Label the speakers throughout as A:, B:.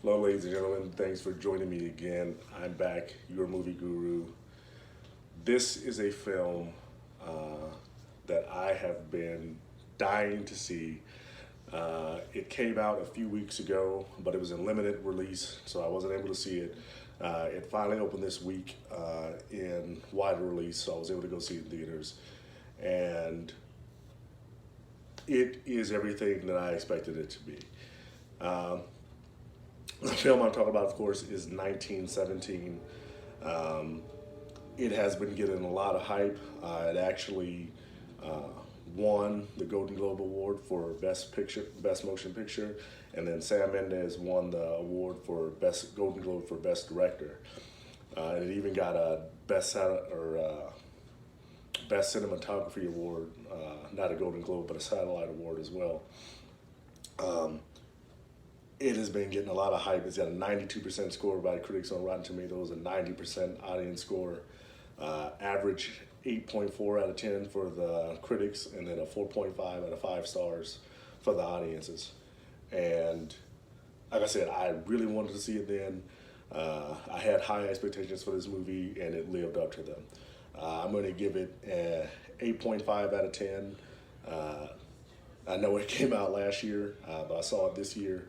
A: Hello, ladies and gentlemen. Thanks for joining me again. I'm back, your movie guru. This is a film that I have been dying to see. It came out a few weeks ago, but it was in limited release, so I wasn't able to see it. It finally opened this week in wider release, so I was able to go see it in theaters. And it is everything that I expected it to be. The film I'm talking about, of course, is 1917. It has been getting a lot of hype. It actually won the Golden Globe Award for Best Picture, Best Motion Picture, and then Sam Mendes won the award for Best Golden Globe for Best Director. And it even got a Best Cinematography Award, not a Golden Globe, but a Satellite Award as well. It has been getting a lot of hype. It's got a 92% score by critics on Rotten Tomatoes, a 90% audience score, average 8.4 out of 10 for the critics, and then a 4.5 out of 5 stars for the audiences. And like I said, I really wanted to see it then. I had high expectations for this movie, and it lived up to them. I'm going to give it an 8.5 out of 10. I know it came out last year, but I saw it this year.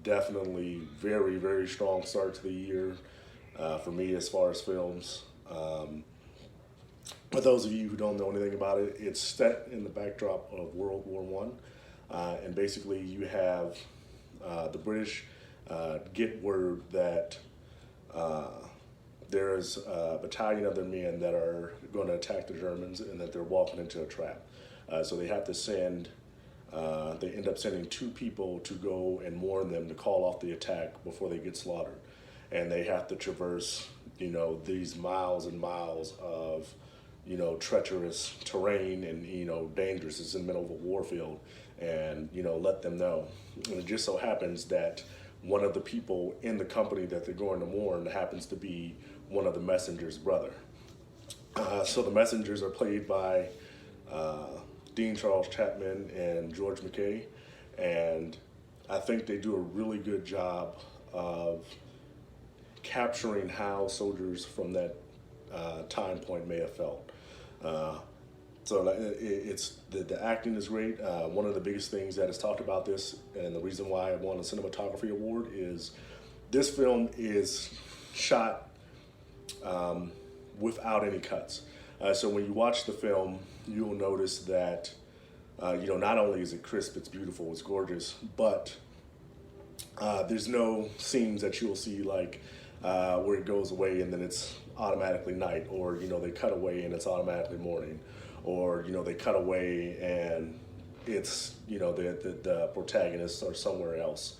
A: Definitely very, very strong start to the year for me as far as films. For those of you who don't know anything about it, it's set in the backdrop of World War I. And basically you have the British get word that there's a battalion of their men that are going to attack the Germans and that they're walking into a trap. So they have to send, they end up sending 2 people to go and warn them to call off the attack before they get slaughtered. And they have to traverse, these miles and miles of, treacherous terrain and, dangerous. It's in the middle of a war field and, let them know. And it just so happens that one of the people in the company that they're going to warn happens to be one of the messenger's brother. So the messengers are played by Dean Charles Chapman and George McKay, and I think they do a really good job of capturing how soldiers from that time point may have felt. So it's the acting is great. One of the biggest things that is talked about this, and the reason why I won a cinematography award, is this film is shot without any cuts. So when you watch the film, you'll notice that, not only is it crisp, it's beautiful, it's gorgeous, but there's no scenes that you'll see like where it goes away and then it's automatically night, or, they cut away and it's automatically morning, or, they cut away and it's, the protagonists are somewhere else.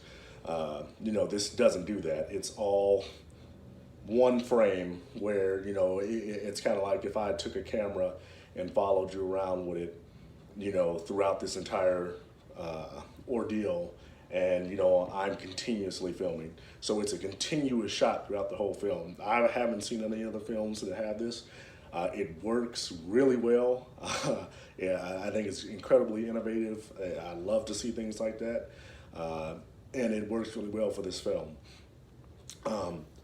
A: This doesn't do that. It's all one frame where, it's kind of like if I took a camera and followed you around with it, throughout this entire ordeal, and, I'm continuously filming. So it's a continuous shot throughout the whole film. I haven't seen any other films that have this. It works really well. Yeah, I think it's incredibly innovative. I love to see things like that. And it works really well for this film.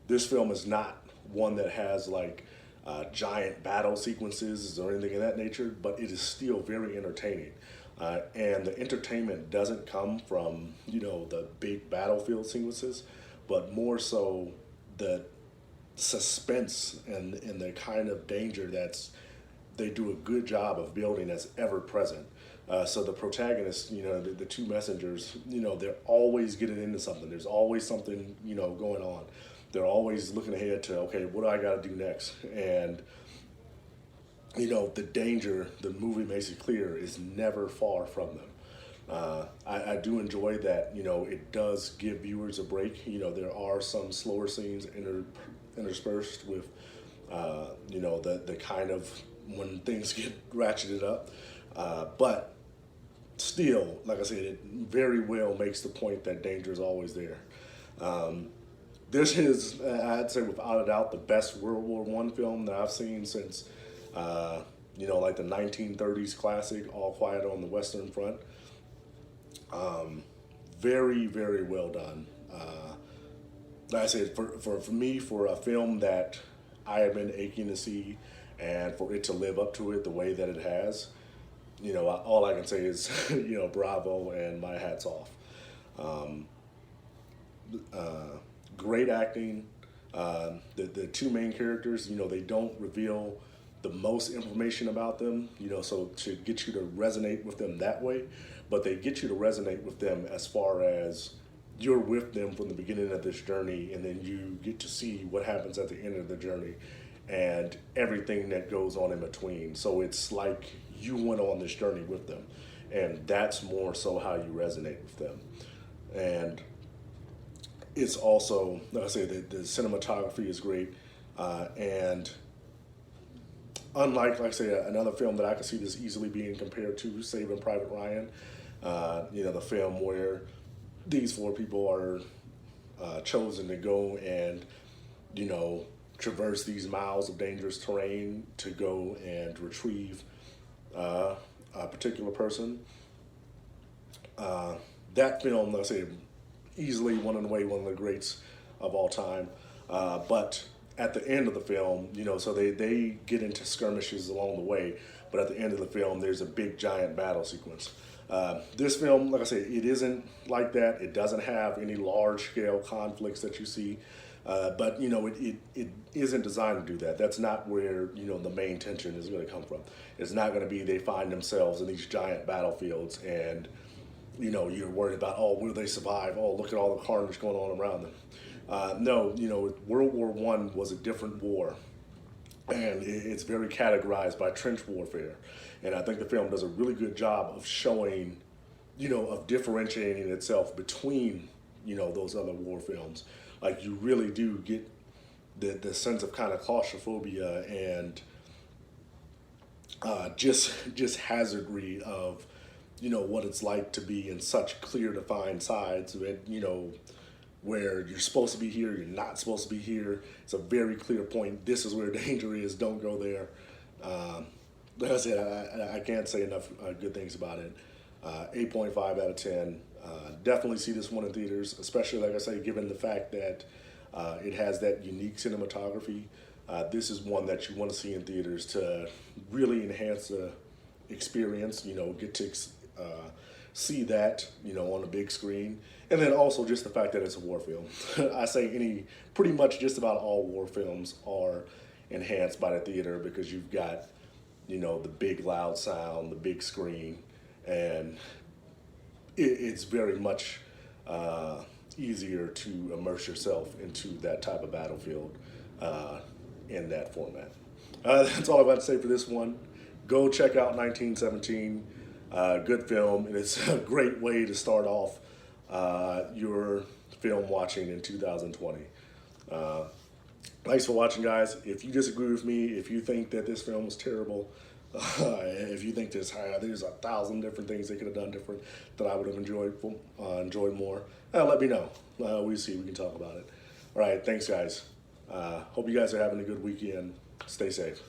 A: This film is not one that has like giant battle sequences or anything of that nature, but it is still very entertaining. And the entertainment doesn't come from, the big battlefield sequences, but more so the suspense and the kind of danger they do a good job of building that's ever present. So the protagonists, the 2 messengers, they're always getting into something. There's always something, going on. They're always looking ahead to, okay, what do I got to do next? And, the danger, the movie makes it clear, is never far from them. I do enjoy that, it does give viewers a break. There are some slower scenes interspersed with, the kind of when things get ratcheted up. But still, like I said, it very well makes the point that danger is always there. This is, I'd say without a doubt, the best World War I film that I've seen since, like the 1930s classic, All Quiet on the Western Front. Very, very well done. Like I said, for me, for a film that I have been aching to see, and for it to live up to it the way that it has, all I can say is, bravo and my hat's off. Um, Great acting. The two main characters, they don't reveal the most information about them, so to get you to resonate with them that way, but they get you to resonate with them as far as you're with them from the beginning of this journey, and then you get to see what happens at the end of the journey and everything that goes on in between. So it's like you went on this journey with them, and that's more so how you resonate with them. And it's also, like I say, the cinematography is great, and unlike, like I say, another film that I could see this easily being compared to, Saving Private Ryan, the film where these four people are chosen to go and, traverse these miles of dangerous terrain to go and retrieve a particular person. That film, let's say, easily one of the greats of all time. But at the end of the film, so they get into skirmishes along the way, but at the end of the film, there's a big giant battle sequence. This film, like I said, it isn't like that. It doesn't have any large-scale conflicts that you see, but it isn't designed to do that. That's not where the main tension is going to come from. It's not going to be they find themselves in these giant battlefields and you're worried about, oh, will they survive? Oh, look at all the carnage going on around them. No, World War I was a different war, and it's very categorized by trench warfare. And I think the film does a really good job of showing, of differentiating itself between, those other war films. Like, you really do get the sense of kind of claustrophobia and just hazardry of, what it's like to be in such clear defined sides that, where you're supposed to be here, you're not supposed to be here. It's a very clear point. This is where danger is. Don't go there. Like I said, I can't say enough good things about it. 8.5 out of 10. Definitely see this one in theaters, especially, like I say, given the fact that it has that unique cinematography. This is one that you want to see in theaters to really enhance the experience, get to see that, on a big screen. And then also just the fact that it's a war film. I say pretty much just about all war films are enhanced by the theater because you've got, the big loud sound, the big screen, and it's very much easier to immerse yourself into that type of battlefield in that format. That's all I've got to say for this one. Go check out 1917. Good film, and it's a great way to start off your film watching in 2020. Thanks for watching, guys. If you disagree with me, if you think that this film was terrible, if you think there's 1,000 different things they could have done different that I would have enjoyed more, let me know. We'll see. We can talk about it. All right. Thanks, guys. Hope you guys are having a good weekend. Stay safe.